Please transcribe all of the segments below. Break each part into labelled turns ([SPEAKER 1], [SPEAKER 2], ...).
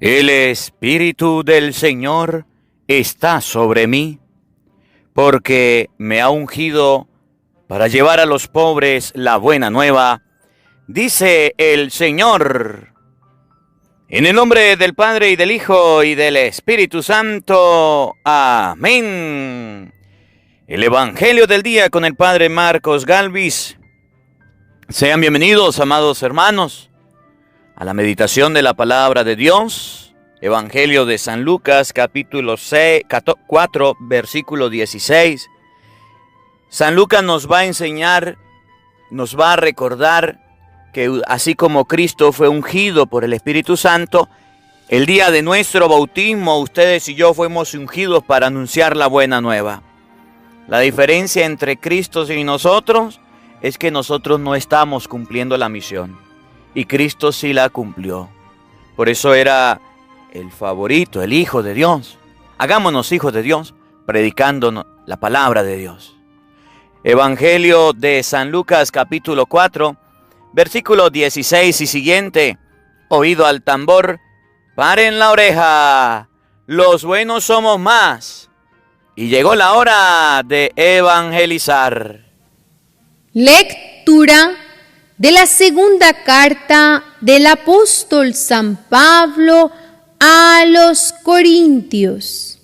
[SPEAKER 1] El Espíritu del Señor está sobre mí, porque me ha ungido para llevar a los pobres la buena nueva, dice el Señor. En el nombre del Padre, y del Hijo, y del Espíritu Santo. Amén. El Evangelio del día con el Padre Marcos Galvis. Sean bienvenidos, amados hermanos, a la meditación de la palabra de Dios. Evangelio de San Lucas, capítulo 4, versículo 16. San Lucas nos va a enseñar, nos va a recordar que así como Cristo fue ungido por el Espíritu Santo, el día de nuestro bautismo, ustedes y yo fuimos ungidos para anunciar la buena nueva. La diferencia entre Cristo y nosotros es que nosotros no estamos cumpliendo la misión y Cristo sí la cumplió. Por eso era el favorito, el Hijo de Dios. Hagámonos hijos de Dios, predicando la palabra de Dios. Evangelio de San Lucas, capítulo 4, versículo 16 y siguiente. Oído al tambor, paren la oreja, los buenos somos más. Y llegó la hora de evangelizar.
[SPEAKER 2] Lectura de la segunda carta del apóstol San Pablo a los Corintios.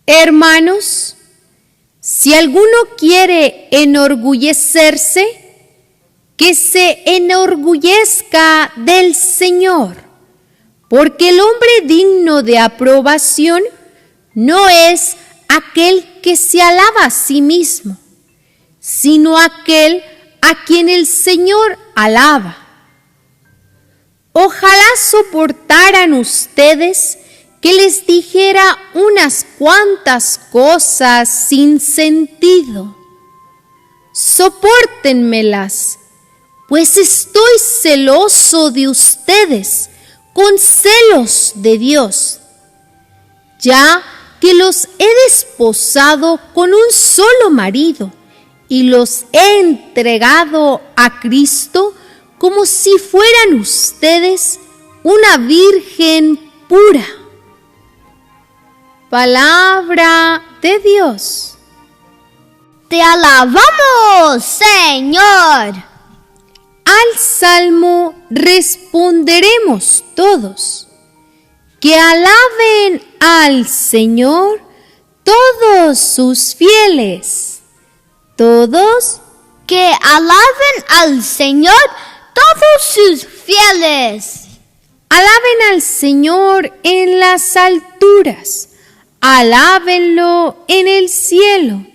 [SPEAKER 2] Hermanos, si alguno quiere enorgullecerse, que se enorgullezca del Señor, porque el hombre digno de aprobación no es aquel que se alaba a sí mismo, sino aquel a quien el Señor alaba. Ojalá soportaran ustedes que les dijera unas cuantas cosas sin sentido. Sopórtenmelas, pues estoy celoso de ustedes con celos de Dios, ya que los he desposado con un solo marido y los he entregado a Cristo como si fueran ustedes una virgen pura. Palabra de Dios.
[SPEAKER 3] Te alabamos, Señor.
[SPEAKER 2] Al salmo responderemos todos: que alaben al Señor todos sus fieles. Todos.
[SPEAKER 3] Que alaben al Señor todos sus fieles.
[SPEAKER 2] Alaben al Señor en las alturas. Alábenlo en el cielo.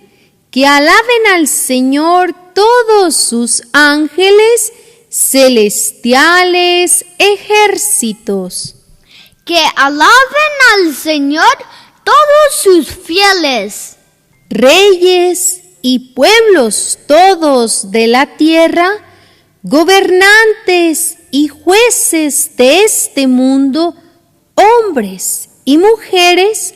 [SPEAKER 2] Que alaben al Señor todos sus ángeles, celestiales ejércitos.
[SPEAKER 3] Que alaben al Señor todos sus fieles.
[SPEAKER 2] Reyes y pueblos todos de la tierra, gobernantes y jueces de este mundo, hombres y mujeres,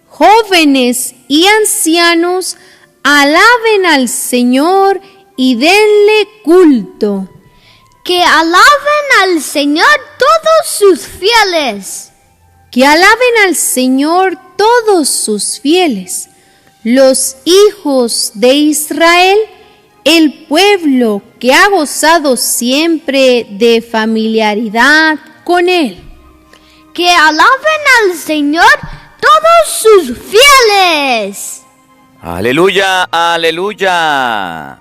[SPEAKER 2] jóvenes y ancianos, alaben al Señor y denle culto.
[SPEAKER 3] Que alaben al Señor todos sus fieles.
[SPEAKER 2] Que alaben al Señor todos sus fieles, los hijos de Israel, el pueblo que ha gozado siempre de familiaridad con Él.
[SPEAKER 3] Que alaben al Señor todos sus fieles.
[SPEAKER 1] Aleluya, aleluya.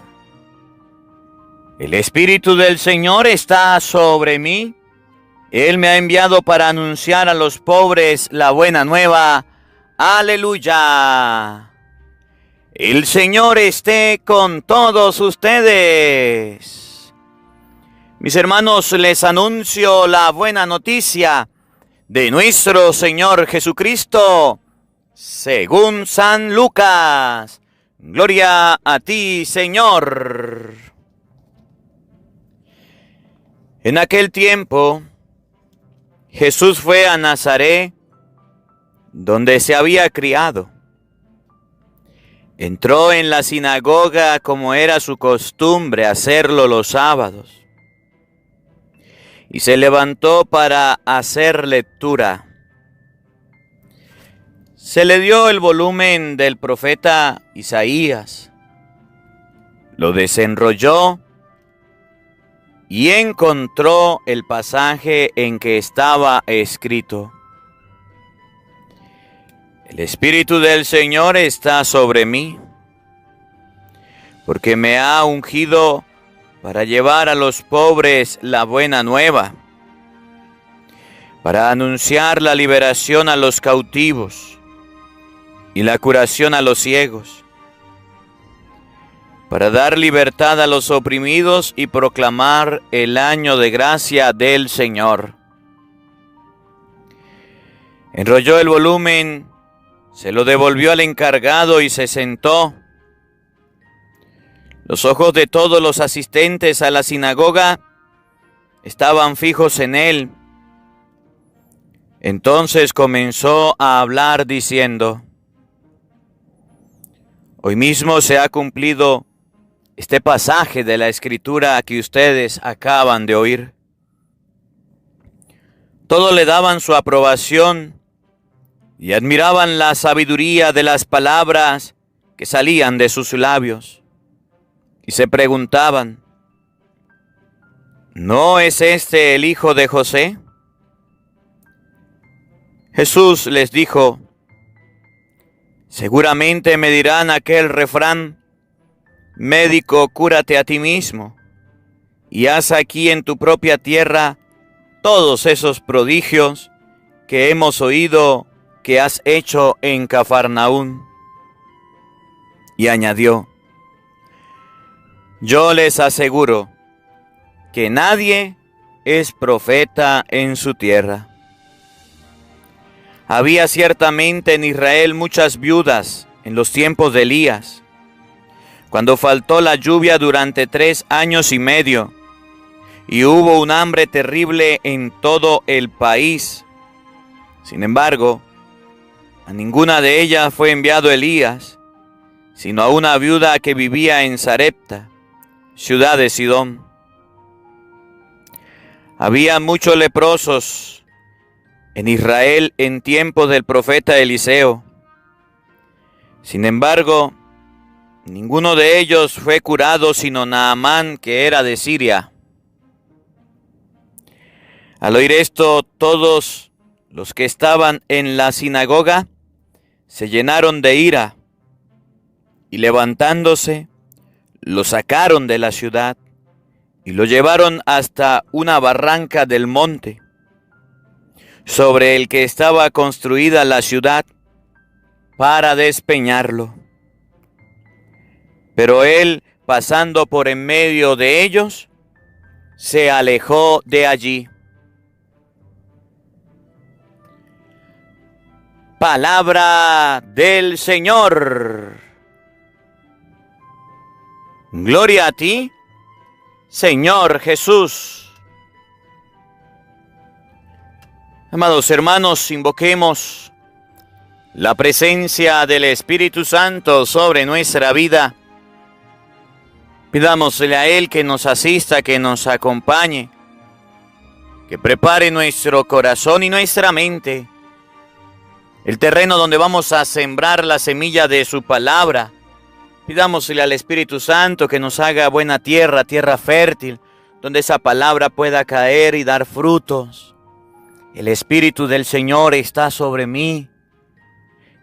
[SPEAKER 1] El Espíritu del Señor está sobre mí. Él me ha enviado para anunciar a los pobres la buena nueva. Aleluya. El Señor esté con todos ustedes. Mis hermanos, les anuncio la buena noticia de nuestro Señor Jesucristo, según San Lucas. Gloria a ti, Señor. En aquel tiempo, Jesús fue a Nazaret, donde se había criado. Entró en la sinagoga como era su costumbre hacerlo los sábados. y se levantó para hacer lectura. Se le dio el volumen del profeta Isaías, lo desenrolló y encontró el pasaje en que estaba escrito: El Espíritu del Señor está sobre mí, porque me ha ungido para llevar a los pobres la buena nueva, para anunciar la liberación a los cautivos y la curación a los ciegos, para dar libertad a los oprimidos y proclamar el año de gracia del Señor. Enrolló el volumen, se lo devolvió al encargado y se sentó. Los ojos de todos los asistentes a la sinagoga estaban fijos en él. Entonces comenzó a hablar diciendo: Hoy mismo se ha cumplido este pasaje de la Escritura que ustedes acaban de oír. Todos le daban su aprobación y admiraban la sabiduría de las palabras que salían de sus labios. Y se preguntaban: ¿no es este el hijo de José? Jesús les dijo: seguramente me dirán aquel refrán: médico, cúrate a ti mismo, y haz aquí en tu propia tierra todos esos prodigios que hemos oído que has hecho en Cafarnaún. Y añadió: yo les aseguro que nadie es profeta en su tierra. Había ciertamente en Israel muchas viudas en los tiempos de Elías, cuando faltó la lluvia durante 3 años y medio, y hubo un hambre terrible en todo el país. Sin embargo, a ninguna de ellas fue enviado Elías, sino a una viuda que vivía en Sarepta, ciudad de Sidón. Había muchos leprosos en Israel en tiempo del profeta Eliseo. Sin embargo, ninguno de ellos fue curado sino Naamán, que era de Siria. Al oír esto, todos los que estaban en la sinagoga se llenaron de ira y levantándose, lo sacaron de la ciudad y lo llevaron hasta una barranca del monte, sobre el que estaba construida la ciudad, para despeñarlo. Pero él, pasando por en medio de ellos, se alejó de allí. Palabra del Señor. Gloria a ti, Señor Jesús. Amados hermanos, invoquemos la presencia del Espíritu Santo sobre nuestra vida. Pidámosle a Él que nos asista, que nos acompañe, que prepare nuestro corazón y nuestra mente, el terreno donde vamos a sembrar la semilla de su palabra. Pidámosle al Espíritu Santo que nos haga buena tierra, tierra fértil, donde esa palabra pueda caer y dar frutos. El Espíritu del Señor está sobre mí.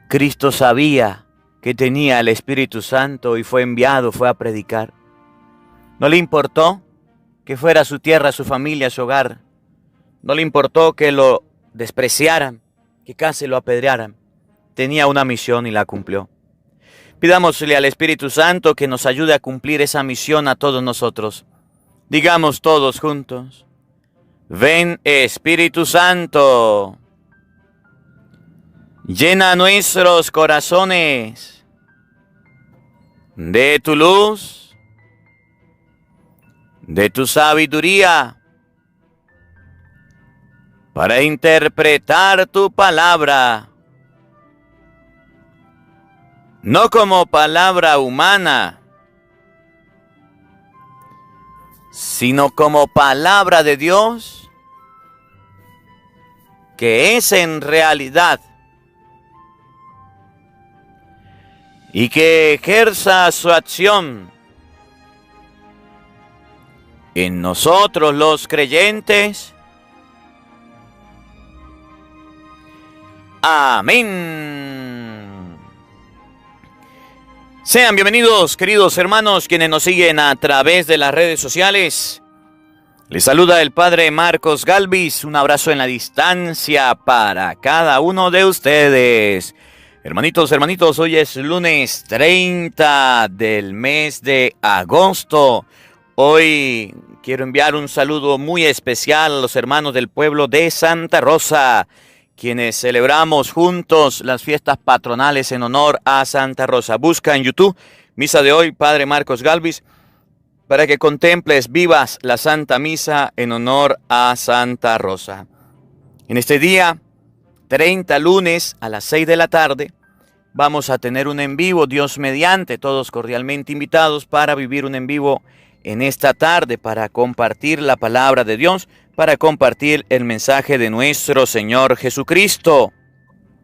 [SPEAKER 1] Cristo sabía que tenía el Espíritu Santo y fue enviado, fue a predicar. No le importó que fuera su tierra, su familia, su hogar. No le importó que lo despreciaran, que casi lo apedrearan. Tenía una misión y la cumplió. Pidámosle al Espíritu Santo que nos ayude a cumplir esa misión a todos nosotros. Digamos todos juntos: ven, Espíritu Santo, llena nuestros corazones de tu luz, de tu sabiduría, para interpretar tu palabra, no como palabra humana, sino como palabra de Dios, que es en realidad, y que ejerza su acción en nosotros los creyentes. Amén. Sean bienvenidos, queridos hermanos, quienes nos siguen a través de las redes sociales. Les saluda el Padre Marcos Galvis. Un abrazo en la distancia para cada uno de ustedes. Hermanitos, hoy es lunes 30 del mes de agosto. Hoy quiero enviar un saludo muy especial a los hermanos del pueblo de Santa Rosa, quienes celebramos juntos las fiestas patronales en honor a Santa Rosa. Busca en YouTube, misa de hoy, Padre Marcos Galvis, para que contemples, vivas la Santa Misa en honor a Santa Rosa. En este día, 30 lunes a las 6 de la tarde, vamos a tener un en vivo, Dios mediante, todos cordialmente invitados para vivir un en vivo en esta tarde, para compartir la palabra de Dios, para compartir el mensaje de nuestro Señor Jesucristo.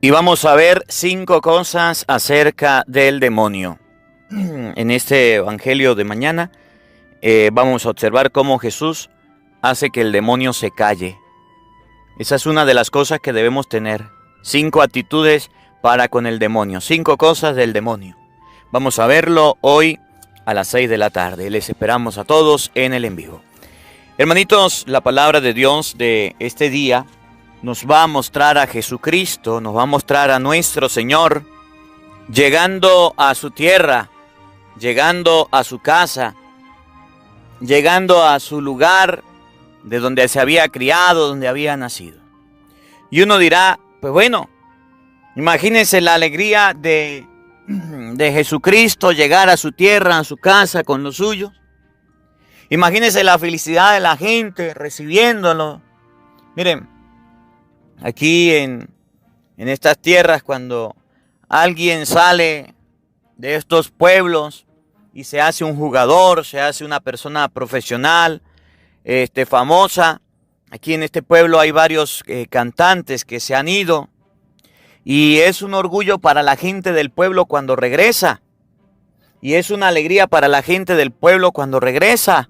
[SPEAKER 1] Y vamos a ver 5 cosas acerca del demonio. En este evangelio de mañana vamos a observar cómo Jesús hace que el demonio se calle. Esa es una de las cosas que debemos tener. 5 actitudes para con el demonio. 5 cosas del demonio. Vamos a verlo hoy a las 6 de la tarde. Les esperamos a todos en el en vivo. Hermanitos, la palabra de Dios de este día nos va a mostrar a Jesucristo, nos va a mostrar a nuestro Señor llegando a su tierra, llegando a su casa, llegando a su lugar de donde se había criado, donde había nacido. Y uno dirá, pues bueno, imagínense la alegría de Jesucristo llegar a su tierra, a su casa con los suyos. Imagínense la felicidad de la gente recibiéndolo. Miren, aquí en estas tierras, cuando alguien sale de estos pueblos y se hace un jugador, se hace una persona profesional, famosa. Aquí en este pueblo hay varios cantantes que se han ido. Y es un orgullo para la gente del pueblo cuando regresa. Y es una alegría para la gente del pueblo cuando regresa.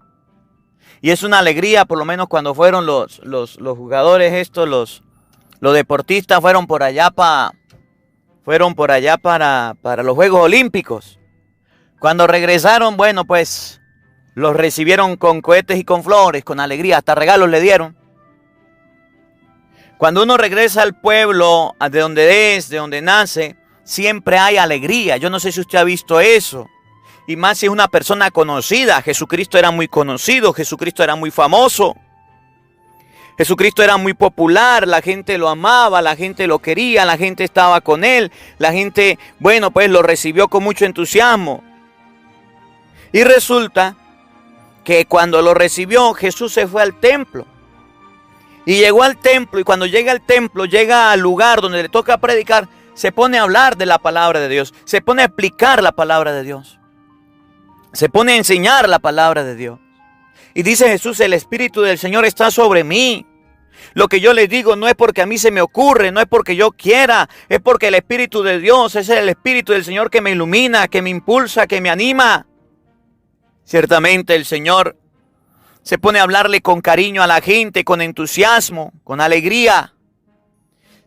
[SPEAKER 1] Y es una alegría, por lo menos cuando fueron los jugadores estos, los deportistas fueron por allá para los Juegos Olímpicos. Cuando regresaron, bueno, pues los recibieron con cohetes y con flores, con alegría, hasta regalos le dieron. Cuando uno regresa al pueblo, de donde es, de donde nace, siempre hay alegría. Yo no sé si usted ha visto eso. Y más si es una persona conocida. Jesucristo era muy conocido, Jesucristo era muy famoso. Jesucristo era muy popular, la gente lo amaba, la gente lo quería, la gente estaba con él. La gente, bueno, pues lo recibió con mucho entusiasmo. Y resulta que cuando lo recibió, Jesús se fue al templo. Y llegó al templo, y cuando llega al templo, llega al lugar donde le toca predicar, se pone a hablar de la palabra de Dios, se pone a explicar la palabra de Dios, se pone a enseñar la palabra de Dios. Y dice Jesús, el Espíritu del Señor está sobre mí. Lo que yo les digo no es porque a mí se me ocurre, no es porque yo quiera, es porque el Espíritu de Dios es el Espíritu del Señor que me ilumina, que me impulsa, que me anima. Ciertamente el Señor se pone a hablarle con cariño a la gente, con entusiasmo, con alegría.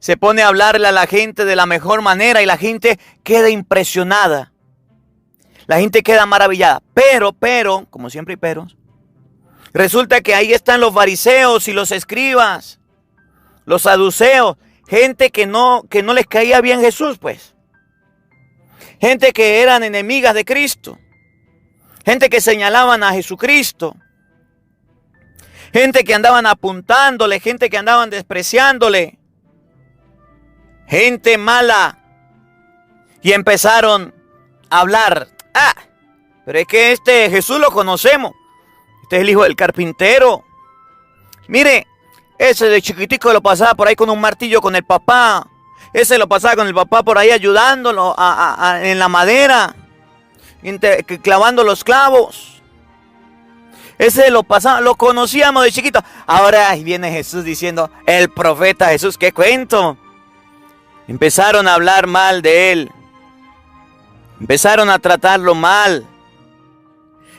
[SPEAKER 1] Se pone a hablarle a la gente de la mejor manera y la gente queda impresionada. La gente queda maravillada. Pero, como siempre hay peros, resulta que ahí están los fariseos y los escribas, los saduceos, gente que no les caía bien Jesús, pues. Gente que eran enemigas de Cristo. Gente que señalaban a Jesucristo. Gente que andaban apuntándole, gente que andaban despreciándole. Gente mala. Y empezaron a hablar. Pero es que este Jesús lo conocemos. Este es el hijo del carpintero. Mire, ese de chiquitico lo pasaba por ahí con un martillo con el papá. Ese lo pasaba con el papá por ahí ayudándolo en la madera, clavando los clavos. Ese lo pasamos, lo conocíamos de chiquito. Ahora ahí viene Jesús diciendo, el profeta Jesús, ¿qué cuento? Empezaron a hablar mal de él. Empezaron a tratarlo mal.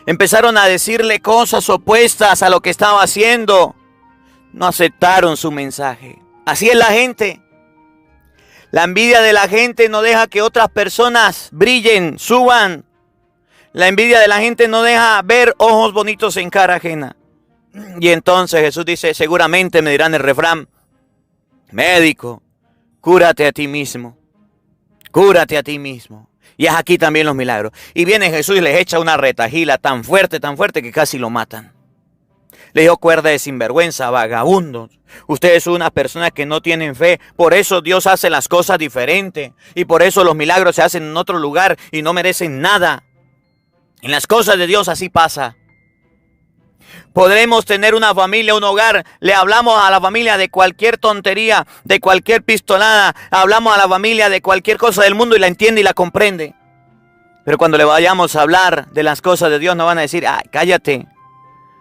[SPEAKER 1] Empezaron a decirle cosas opuestas a lo que estaba haciendo. No aceptaron su mensaje. Así es la gente. La envidia de la gente no deja que otras personas brillen, suban. La envidia de la gente no deja ver ojos bonitos en cara ajena. Y entonces Jesús dice, seguramente me dirán el refrán, médico, cúrate a ti mismo. Cúrate a ti mismo. Y es aquí también los milagros. Y viene Jesús y les echa una retajila tan fuerte que casi lo matan. Le dijo, cuerda de sinvergüenza, vagabundos. Ustedes son unas personas que no tienen fe. Por eso Dios hace las cosas diferentes. Y por eso los milagros se hacen en otro lugar y no merecen nada. En las cosas de Dios así pasa. Podremos tener una familia, un hogar. Le hablamos a la familia de cualquier tontería, de cualquier pistolada. Hablamos a la familia de cualquier cosa del mundo y la entiende y la comprende. Pero cuando le vayamos a hablar de las cosas de Dios, nos van a decir, ay, cállate.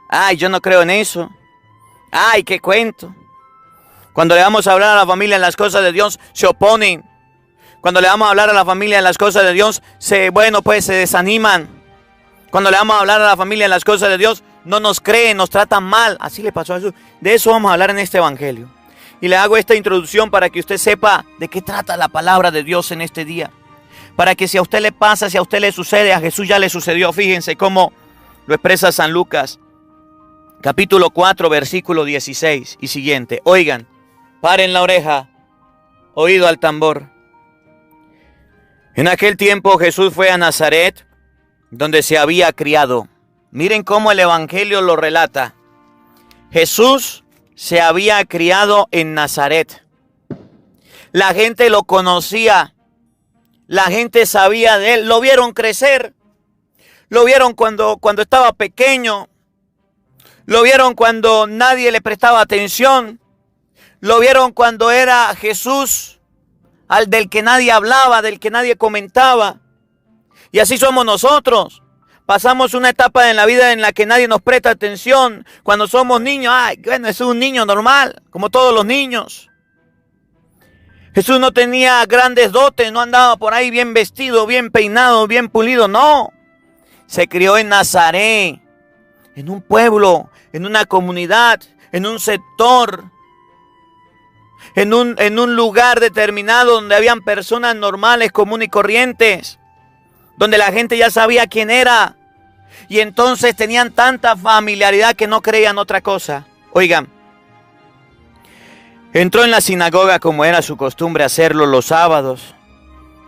[SPEAKER 1] Ay, yo no creo en eso. Ay, qué cuento. Cuando le vamos a hablar a la familia en las cosas de Dios, se oponen. Cuando le vamos a hablar a la familia en las cosas de Dios, se desaniman. Cuando le vamos a hablar a la familia en las cosas de Dios, no nos creen, nos tratan mal. Así le pasó a Jesús. De eso vamos a hablar en este evangelio. Y le hago esta introducción para que usted sepa de qué trata la palabra de Dios en este día. Para que si a usted le pasa, si a usted le sucede, a Jesús ya le sucedió. Fíjense cómo lo expresa San Lucas. Capítulo 4, versículo 16 y siguiente. Oigan, paren la oreja, oído al tambor. En aquel tiempo Jesús fue a Nazaret, donde se había criado. Miren cómo el evangelio lo relata. Jesús se había criado en Nazaret. La gente lo conocía. La gente sabía de él. Lo vieron crecer. Lo vieron cuando estaba pequeño. Lo vieron cuando nadie le prestaba atención. Lo vieron cuando era Jesús, al del que nadie hablaba, del que nadie comentaba. Y así somos nosotros. Pasamos una etapa en la vida en la que nadie nos presta atención. Cuando somos niños, es un niño normal, como todos los niños. Jesús no tenía grandes dotes, no andaba por ahí bien vestido, bien peinado, bien pulido, no. Se crió en Nazaret, en un pueblo, en una comunidad, en un sector, en un lugar determinado donde habían personas normales, comunes y corrientes, donde la gente ya sabía quién era, y entonces tenían tanta familiaridad que no creían otra cosa. Oigan, entró en la sinagoga como era su costumbre hacerlo los sábados,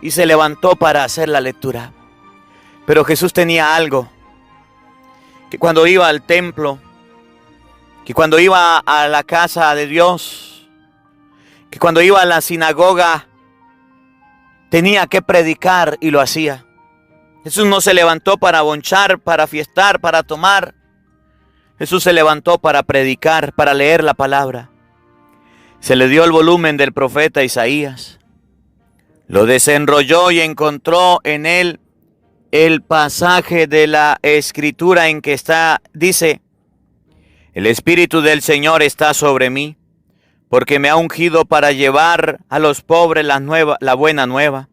[SPEAKER 1] y se levantó para hacer la lectura. Pero Jesús tenía algo, que cuando iba al templo, que cuando iba a la casa de Dios, que cuando iba a la sinagoga, tenía que predicar y lo hacía. Jesús no se levantó para bonchar, para fiestar, para tomar. Jesús se levantó para predicar, para leer la palabra. Se le dio el volumen del profeta Isaías. Lo desenrolló y encontró en él el pasaje de la Escritura en que dice: el Espíritu del Señor está sobre mí, porque me ha ungido para llevar a los pobres la buena nueva,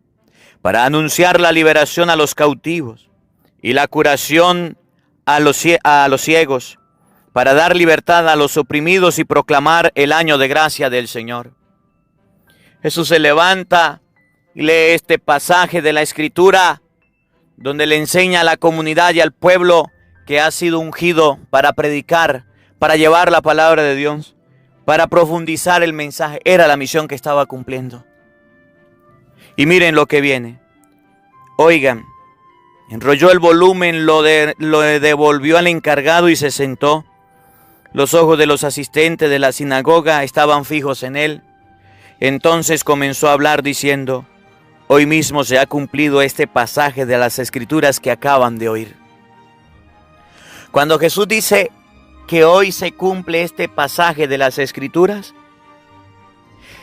[SPEAKER 1] para anunciar la liberación a los cautivos y la curación a los ciegos, para dar libertad a los oprimidos y proclamar el año de gracia del Señor. Jesús se levanta y lee este pasaje de la Escritura, donde le enseña a la comunidad y al pueblo que ha sido ungido para predicar, para llevar la palabra de Dios, para profundizar el mensaje. Era la misión que estaba cumpliendo. Y miren lo que viene. Oigan, enrolló el volumen, lo devolvió al encargado y se sentó. Los ojos de los asistentes de la sinagoga estaban fijos en él. Entonces comenzó a hablar diciendo: hoy mismo se ha cumplido este pasaje de las Escrituras que acaban de oír. Cuando Jesús dice que hoy se cumple este pasaje de las Escrituras,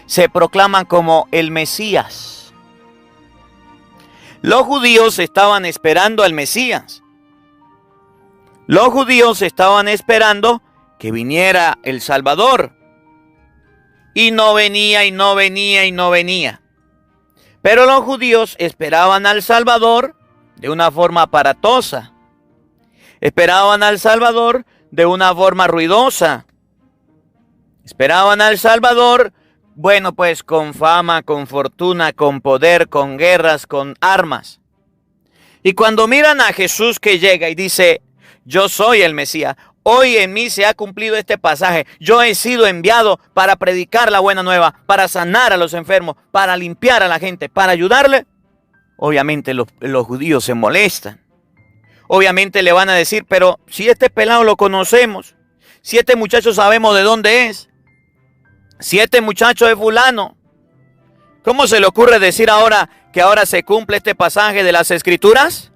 [SPEAKER 1] se proclama como el Mesías. Los judíos estaban esperando al Mesías. Los judíos estaban esperando que viniera el Salvador. Y no venía, y no venía, y no venía. Pero los judíos esperaban al Salvador de una forma aparatosa. Esperaban al Salvador de una forma ruidosa. Esperaban al Salvador, bueno, pues con fama, con fortuna, con poder, con guerras, con armas. Y cuando miran a Jesús que llega y dice, yo soy el Mesías, hoy en mí se ha cumplido este pasaje, yo he sido enviado para predicar la buena nueva, para sanar a los enfermos, para limpiar a la gente, para ayudarle. Obviamente los judíos se molestan. Obviamente le van a decir, pero si este pelado lo conocemos, si este muchacho sabemos de dónde es, si este muchacho es fulano, ¿cómo se le ocurre decir ahora que ahora se cumple este pasaje de las Escrituras?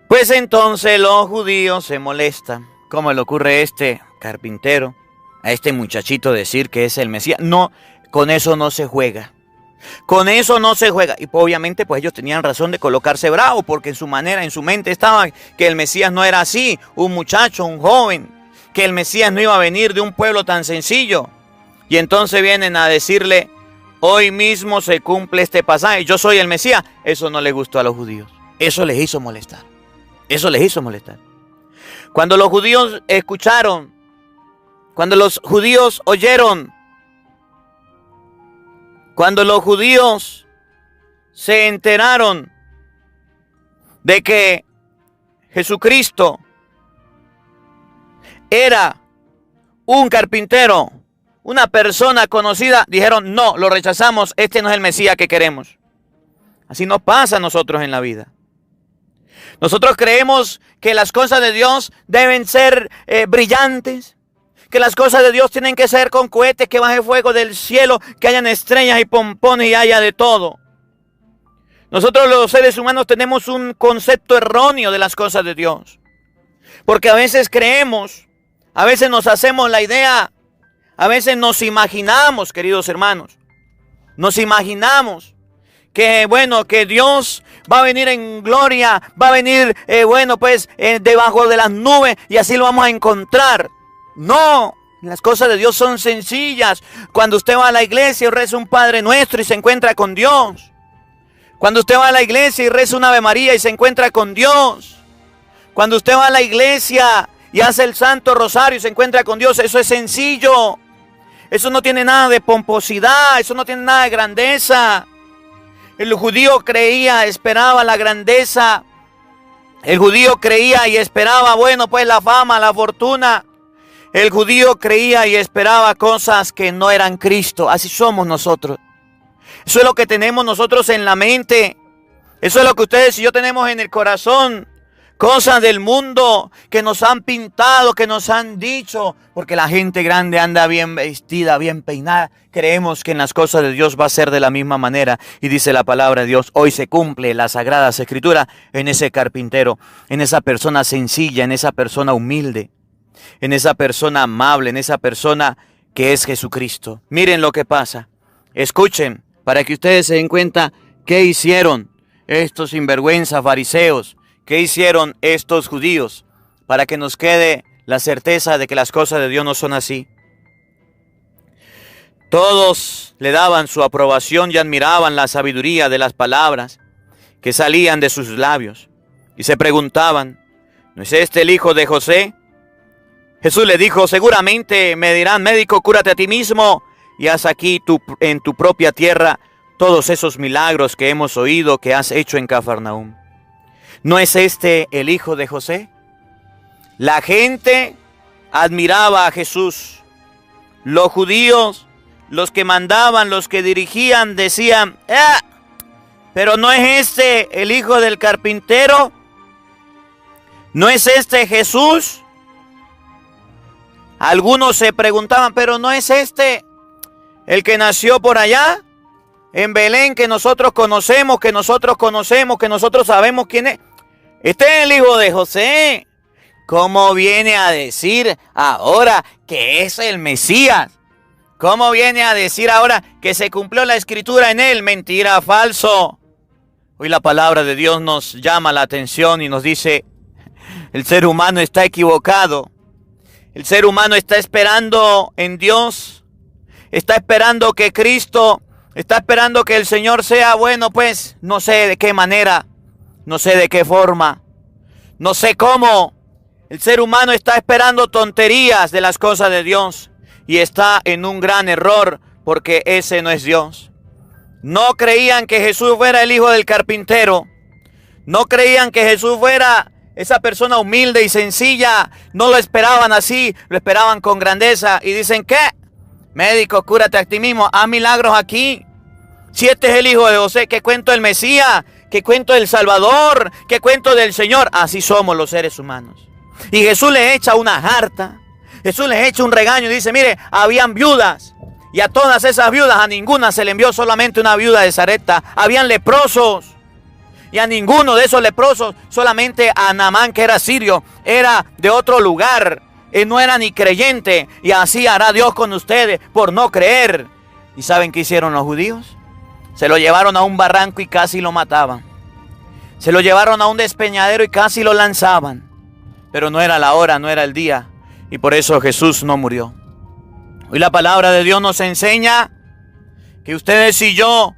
[SPEAKER 1] Pues entonces los judíos se molestan. ¿Cómo le ocurre a este carpintero, a este muchachito decir que es el Mesías? No, con eso no se juega. Con eso no se juega. Y obviamente pues ellos tenían razón de colocarse bravos, porque en su manera, en su mente estaba que el Mesías no era así, un muchacho, un joven, que el Mesías no iba a venir de un pueblo tan sencillo. Y entonces vienen a decirle, hoy mismo se cumple este pasaje, yo soy el Mesías. Eso no le gustó a los judíos. Eso les hizo molestar. Eso les hizo molestar. Cuando los judíos escucharon, cuando los judíos oyeron, cuando los judíos se enteraron de que Jesucristo era un carpintero, una persona conocida, dijeron, no, lo rechazamos, este no es el Mesías que queremos. Así nos pasa a nosotros en la vida. Nosotros creemos que las cosas de Dios deben ser brillantes, que las cosas de Dios tienen que ser con cohetes, que baje fuego del cielo, que hayan estrellas y pompones y haya de todo. Nosotros los seres humanos tenemos un concepto erróneo de las cosas de Dios. Porque a veces creemos, a veces nos hacemos la idea, a veces nos imaginamos, queridos hermanos, nos imaginamos que bueno, que Dios va a venir en gloria, va a venir, debajo de las nubes y así lo vamos a encontrar. No, las cosas de Dios son sencillas. Cuando usted va a la iglesia y reza un Padre Nuestro y se encuentra con Dios. Cuando usted va a la iglesia y reza una Ave María y se encuentra con Dios. Cuando usted va a la iglesia y hace el Santo Rosario y se encuentra con Dios, eso es sencillo. Eso no tiene nada de pomposidad, eso no tiene nada de grandeza. El judío creía, esperaba la grandeza. El judío creía y esperaba, bueno, pues la fama, la fortuna. El judío creía y esperaba cosas que no eran Cristo. Así somos nosotros. Eso es lo que tenemos nosotros en la mente. Eso es lo que ustedes y yo tenemos en el corazón. Cosas del mundo que nos han pintado, que nos han dicho. Porque la gente grande anda bien vestida, bien peinada. Creemos que en las cosas de Dios va a ser de la misma manera. Y dice la palabra de Dios, hoy se cumple las sagradas escrituras en ese carpintero, en esa persona sencilla, en esa persona humilde, en esa persona amable, en esa persona que es Jesucristo. Miren lo que pasa. Escuchen, para que ustedes se den cuenta qué hicieron estos sinvergüenza fariseos. ¿Qué hicieron estos judíos? Para que nos quede la certeza de que las cosas de Dios no son así. Todos le daban su aprobación y admiraban la sabiduría de las palabras que salían de sus labios. Y se preguntaban, ¿no es este el hijo de José? Jesús le dijo, seguramente me dirán, médico, cúrate a ti mismo y haz aquí en tu propia tierra todos esos milagros que hemos oído que has hecho en Cafarnaúm. ¿No es este el hijo de José? La gente admiraba a Jesús. Los judíos, los que mandaban, los que dirigían, decían, pero ¿no es este el hijo del carpintero? ¿No es este Jesús? Algunos se preguntaban, pero ¿no es este el que nació por allá? En Belén, que nosotros conocemos, que nosotros sabemos quién es. Este es el hijo de José. ¿Cómo viene a decir ahora que es el Mesías? ¿Cómo viene a decir ahora que se cumplió la escritura en él? Mentira, falso. Hoy la palabra de Dios nos llama la atención y nos dice, El ser humano está equivocado. El ser humano está esperando en Dios. Está esperando que Cristo, está esperando que el Señor sea bueno, pues no sé de qué manera, no sé de qué forma, no sé cómo. El ser humano está esperando tonterías de las cosas de Dios y está en un gran error porque ese no es Dios. No creían que Jesús fuera el hijo del carpintero. No creían que Jesús fuera esa persona humilde y sencilla. No lo esperaban así, lo esperaban con grandeza. Y dicen, ¿qué? Médico, cúrate a ti mismo, haz milagros aquí. Si este es el hijo de José, ¿qué cuento del Mesías? ¿Qué cuento del Salvador? ¿Qué cuento del Señor? Así somos los seres humanos. Y Jesús les echa una jarta. Jesús les echa un regaño y dice, mire, habían viudas. Y a todas esas viudas, a ninguna se le envió solamente una viuda de Sarepta. Habían leprosos. Y a ninguno de esos leprosos, solamente a Naamán, que era sirio, era de otro lugar. Él no era ni creyente. Y así hará Dios con ustedes por no creer. ¿Y saben qué hicieron los judíos? Se lo llevaron a un barranco y casi lo mataban. Se lo llevaron a un despeñadero y casi lo lanzaban. Pero no era la hora, no era el día. Y por eso Jesús no murió. Hoy la palabra de Dios nos enseña que ustedes y yo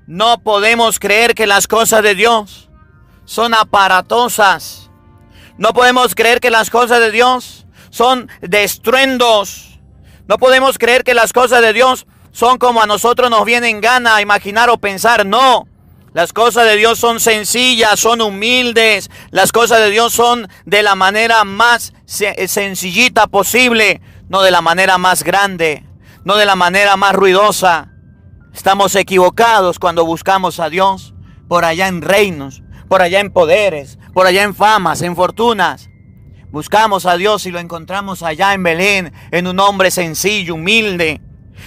[SPEAKER 1] no podemos creer que las cosas de Dios son aparatosas. No podemos creer que las cosas de Dios son de estruendos. No podemos creer que las cosas de Dios son como a nosotros nos viene en gana a imaginar o pensar. No, las cosas de Dios son sencillas, son humildes. Las cosas de Dios son de la manera más sencillita posible, no de la manera más grande, no de la manera más ruidosa. Estamos equivocados cuando buscamos a Dios por allá en reinos, por allá en poderes, por allá en famas, en fortunas. Buscamos a Dios y lo encontramos allá en Belén, en un hombre sencillo, humilde,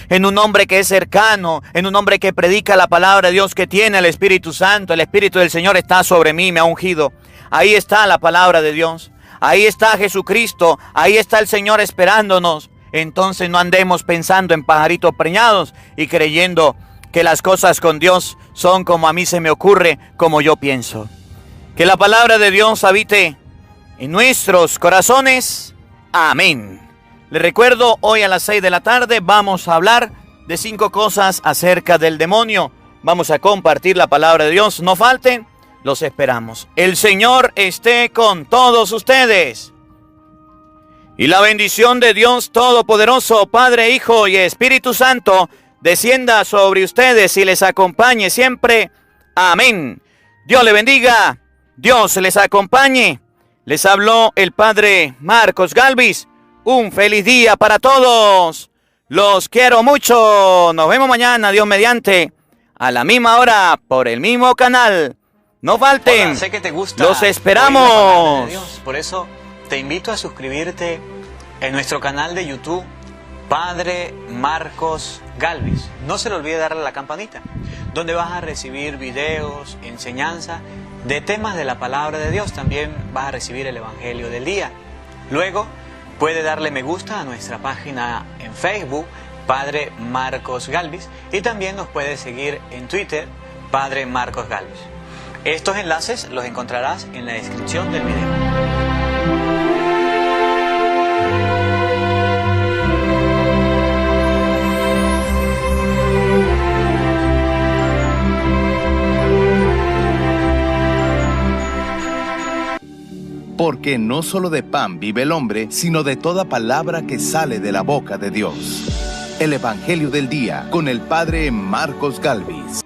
[SPEAKER 1] en un hombre que es cercano, en un hombre que predica la palabra de Dios, que tiene el Espíritu Santo. El Espíritu del Señor está sobre mí, me ha ungido. Ahí está la palabra de Dios. Ahí está Jesucristo. Ahí está el Señor esperándonos. Entonces no andemos pensando en pajaritos preñados y creyendo que las cosas con Dios son como a mí se me ocurre, como yo pienso. Que la palabra de Dios habite en nuestros corazones. Amén. Les recuerdo, hoy a las 6 de la tarde vamos a hablar de 5 cosas acerca del demonio. Vamos a compartir la palabra de Dios. No falten, los esperamos. El Señor esté con todos ustedes. Y la bendición de Dios Todopoderoso, Padre, Hijo y Espíritu Santo, descienda sobre ustedes y les acompañe siempre. Amén. Dios le bendiga. Dios les acompañe. Les habló el Padre Marcos Galvis. Un feliz día para todos. Los quiero mucho. Nos vemos mañana, Dios mediante, a la misma hora, por el mismo canal. No falten.
[SPEAKER 4] Hola, sé que te gusta.
[SPEAKER 1] Los esperamos.
[SPEAKER 4] Oír la palabra de Dios. Por eso te invito a suscribirte en nuestro canal de YouTube, Padre Marcos Galvis. No se le olvide darle a la campanita, donde vas a recibir videos, enseñanza de temas de la palabra de Dios. También vas a recibir el Evangelio del día. Luego puede darle me gusta a nuestra página en Facebook, Padre Marcos Galvis, y también nos puede seguir en Twitter, Padre Marcos Galvis. Estos enlaces los encontrarás en la descripción del video.
[SPEAKER 5] Porque no solo de pan vive el hombre, sino de toda palabra que sale de la boca de Dios. El Evangelio del Día con el Padre Marcos Galvis.